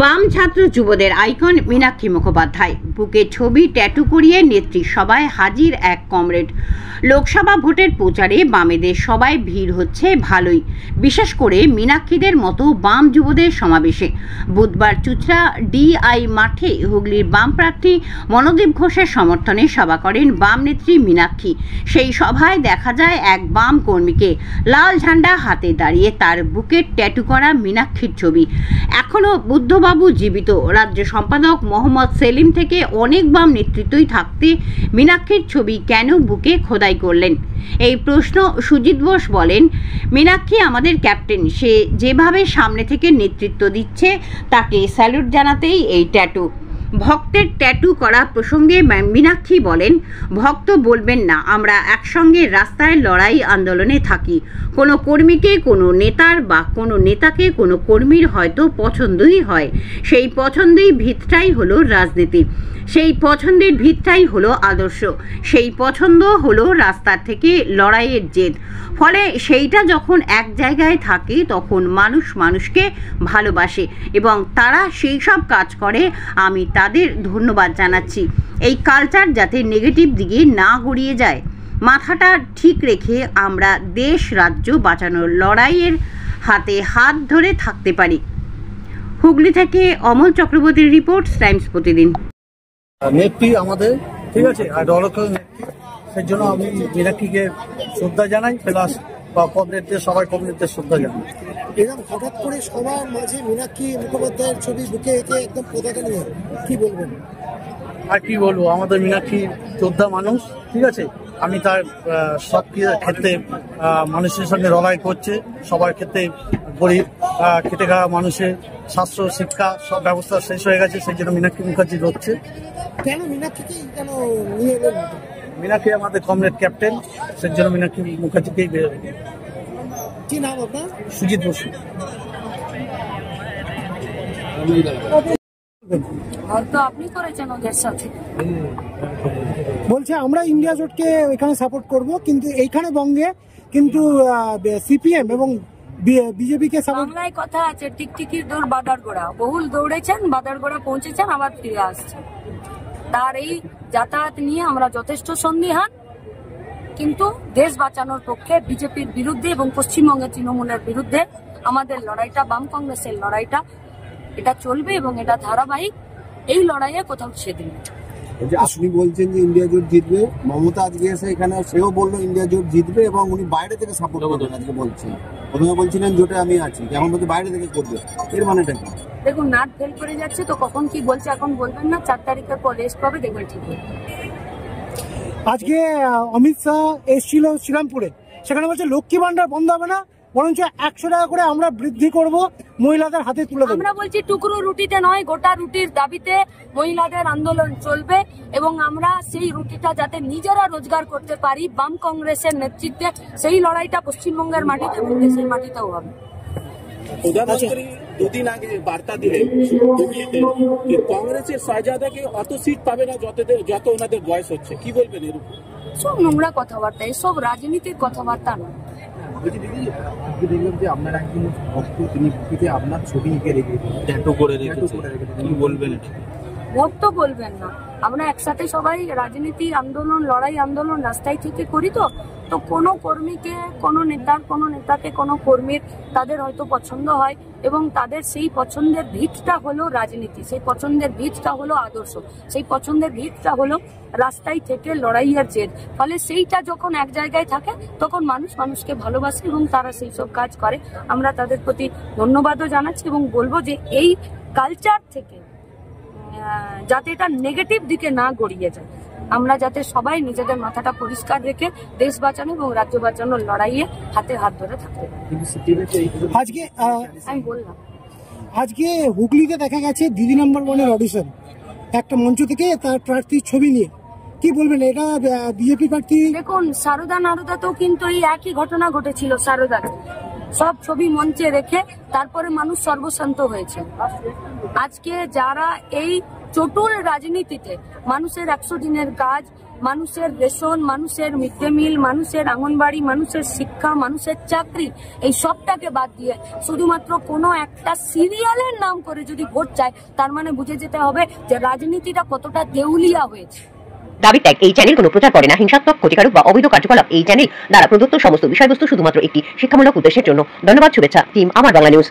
বাম ছাত্র যুবদের আইকন মীনাক্ষী মুখোপাধ্যায় বুকে ছবি ট্যাটু করিয়ে নেত্রী সভায় হাজির এক কমরেড। লোকসভা ভোটের প্রচারে বামেদের সবাই ভিড় হচ্ছে ভালোই, বিশেষ করে মীনাক্ষীদের মতো বাম যুবদের সমাবেশে। বুধবার চুচড়া ডিআই মাঠে হুগলির বাম প্রার্থী মনোদীপ ঘোষের সমর্থনে সভা করেন বাম নেত্রী মীনাক্ষী। সেই সভায় দেখা যায় এক বাম কর্মীকে লাল ঝান্ডা হাতে দাঁড়িয়ে তার বুকে ট্যাটু করা মীনাক্ষীর ছবি। এখনো বুদ্ধবাবু জীবিত, রাজ্য সম্পাদক মোহাম্মদ সেলিম থেকে অনেক বাম নেতৃত্বই থাকতে মীনাক্ষীর ছবি কেন বুকে খোদাই করলেন? এই প্রশ্ন সুজিত বোস বলেন, মীনাক্ষী আমাদের ক্যাপ্টেন, সে যেভাবে সামনে থেকে নেতৃত্ব দিচ্ছে তাকে স্যালুট জানাতেই এই ট্যাটু। ভক্তের ট্যাটু করা প্রসঙ্গে মীনাক্ষী বলেন, ভক্ত বলবেন না, আমরা একসঙ্গে রাস্তায় লড়াই আন্দোলনে থাকি। কোনো কর্মীকে কোনো নেতার বা কোনো নেতাকে কোনো কর্মীর হয়তো পছন্দই হয়, সেই পছন্দের ভিতটাই হলো রাজনীতি, সেই পছন্দের ভিতটাই হলো আদর্শ, সেই পছন্দ হলো রাস্তার থেকে লড়াইয়ের জেদ। ফলে সেইটা যখন এক জায়গায় থাকে তখন মানুষ মানুষকে ভালোবাসে এবং তারা সেই সব কাজ করে। আমি তাদের ধন্যবাদ জানাচ্ছি। এই কালচার যাতে নেগেটিভ দিকে না গড়িয়ে যায়, মাথাটা ঠিক রেখে আমরা দেশ রাজ্য বাঁচানোর লড়াইয়ের হাতে হাত ধরে থাকতে পারি। হুগলি থেকে অমল চক্রবর্তীর রিপোর্ট, টাইমস প্রতিদিন। নেত্রী আমাদের, ঠিক আছে, আর দলকেও নেত্রী, সেই জন্য আমি মীনাক্ষীকে শ্রদ্ধা জানাই, প্লাস কমরেডদের সবাই কমরেডদের শ্রদ্ধা জানাই। এরকম হঠাৎ করে সবার মাঝে মীনাক্ষী মুখোপাধ্যায়ের ছবি বুকে এঁকে একদম পতাকা নিয়ে কি বলবেন? আর কি বলবো, আমাদের মীনাক্ষী যোদ্ধা মানুষ, ঠিক আছে। আমি তার সব ক্ষেত্রে মানুষের সঙ্গে লড়াই করছে, সবার ক্ষেত্রে গরিব খেটে খাওয়া মানুষের স্বাস্থ্য শিক্ষা সব ব্যবস্থা শেষ হয়ে গেছে, সেই জন্য মীনাক্ষী মুখার্জি লড়ছে। কেন মীনাক্ষীকে কেন নিয়ে এলেন? মীনাক্ষী আমাদের কমরেড ক্যাপ্টেন, সেই জন্য মীনাক্ষী মুখার্জিকেই বেরোবে। কি নাম আপনার? সুজিত বসু। আপনি করেছেন ওদের সাথে। বলছে আমরা ইন্ডিয়া জোটকে এখানে সাপোর্ট করব, কিন্তু এইখানে বঙ্গে কিন্তু সিপিএম এবং বিজেপিকে সাপোর্ট। বাংলায় কথা আছে, টিকটিকির দৌড় বাদারগোড়া, বহুল দৌড়েছেন, বাদারগোড়া পৌঁছেছেন, আবার ফিরে আসছেন। তার এই যাতায়াত নিয়ে আমরা যথেষ্ট সন্দিহান, কিন্তু দেশ বাঁচানোর পক্ষে বিজেপির বিরুদ্ধে এবং পশ্চিমবঙ্গের তৃণমূলের বিরুদ্ধে আমাদের লড়াইটা, বাম কংগ্রেসের লড়াইটা, এটা চলবে এবং এটা ধারাবাহিক। এই লড়াইয়ে কোথাও ছেড়ে নেই। আপনি বলছেন যে ইন্ডিয়া জোট জিতবে, মমতা আজকে এসে এখানে সেও বললো ইন্ডিয়া জোট জিতবে এবং উনি বাইরে থেকে সাপোর্ট করবেন আজকে বলছেন। প্রথমে বলছিলেন জোটে আমি আছি, এখন বলতে বাইরে থেকে করবে, এর মানেটা কি? দেখুন, নাট ফেল করে যাচ্ছে, তো কখন কি বলছে এখন বলবেন না। 4 তারিখের পর রেস্ট পাবে, দেখবেন ঠিক হবে। আজকে অমিত শাহ এসেছিল শ্রীরামপুরে, সেখানে বলছে লক্ষ্মী ভান্ডার বন্ধ হবে না, বরঞ্চ 100 টাকা করে আমরা বৃদ্ধি করব, মহিলাদের হাতে তুলে দেব। আমরা বলছি টুকরো রুটিতে নয়, গোটা রুটির দাবিতে মহিলাদের আন্দোলন চলবে এবং আমরা সেই রুটিটা যাতে নিজেরা রোজগার করতে পারি, বাম কংগ্রেসের নেতৃত্বে সেই লড়াইটা পশ্চিমবঙ্গের মাটিতে এবং দেশের মাটিতেও হবে। প্রধানমন্ত্রী দুদিন আগে বার্তা দিলেন হুগলিতে যে কংগ্রেসের শাহজাদাকে অত সিট পাবে না যত ওনাদের বয়স হচ্ছে, কি বলবেন এর উপর? সব নোংরা কথাবার্তা, এসব রাজনীতির কথাবার্তা নয়। দেখলাম যে আপনার একজন ভক্ত, তিনি বুকে আপনার ছবি এঁকে রেখেছেন, ট্যাটু করে রেখেছেন, কি বলবেন? ভক্ত বলবেন না, আমরা একসাথে সবাই রাজনীতি আন্দোলন, লড়াই আন্দোলন রাস্তায় থেকে করি। তো কোনো কর্মীকে, কোনো নেতাকে, কোনো কর্মীর তাদের হয়তো পছন্দ হয় এবং তাদের সেই পছন্দের ভিতটা হলো রাজনীতি, সেই পছন্দের ভিতটা হলো আদর্শ, সেই পছন্দের ভিতটা হলো রাস্তায় থেকে লড়াইয়ের জেদ। ফলে সেইটা যখন এক জায়গায় থাকে তখন মানুষ মানুষকে ভালোবাসে এবং তারা সেই সব কাজ করে। আমরা তাদের প্রতি ধন্যবাদও জানাচ্ছি এবং বলবো যে এই কালচার থেকে যাতে এটা নেগেটিভ দিকে না গড়িয়ে যায়, আমরা যাতে সবাই নিজেদের মাথাটা পরিষ্কার রেখে দেশ বাঁচানো এবং রাজ্য বাঁচানোর লড়াইয়ে হাতে হাত ধরে থাকতে পারি। আজকে আমি বললাম, আজকে হুগলিতে দেখা গেছে দিদি নাম্বার 1-এর অডিশন, একটা মঞ্চ থেকে তার প্রার্থীর ছবি নিয়ে, কি বলবেন? এটা বিজেপি প্রার্থী। দেখুন, সারদা নারদাতেও কিন্তু এই একই ঘটনা ঘটেছিল। সারদাতে সব ছবি মঞ্চে রেখে তারপরে মানুষ সর্বশান্ত হয়েছে। আজকে যারা এই চটুল রাজনীতিতে মানুষের 100 দিনের কাজ, মানুষের রেশন, মানুষের মিড ডে মিল, মানুষের আঙ্গনবাড়ি, মানুষের শিক্ষা, মানুষের চাকরি, এই সবটাকে বাদ দিয়ে শুধুমাত্র কোনো একটা সিরিয়ালের নাম করে যদি ভোট চায়, তার মানে বুঝে যেতে হবে যে রাজনীতিটা কতটা দেউলিয়া হয়েছে। দাবি ত্যাগ। এই চ্যানেল কোনো প্রচার করে না হিংসাত্মক, ক্ষতিকারক বা অবৈধ কার্যকলাপ। এই চ্যানেল দ্বারা প্রদত্ত সমস্ত বিষয়বস্তু শুধুমাত্র একটি শিক্ষামূলক উদ্দেশ্যের জন্য। ধন্যবাদ। শুভেচ্ছা টিম আমার বাংলা নিউজ।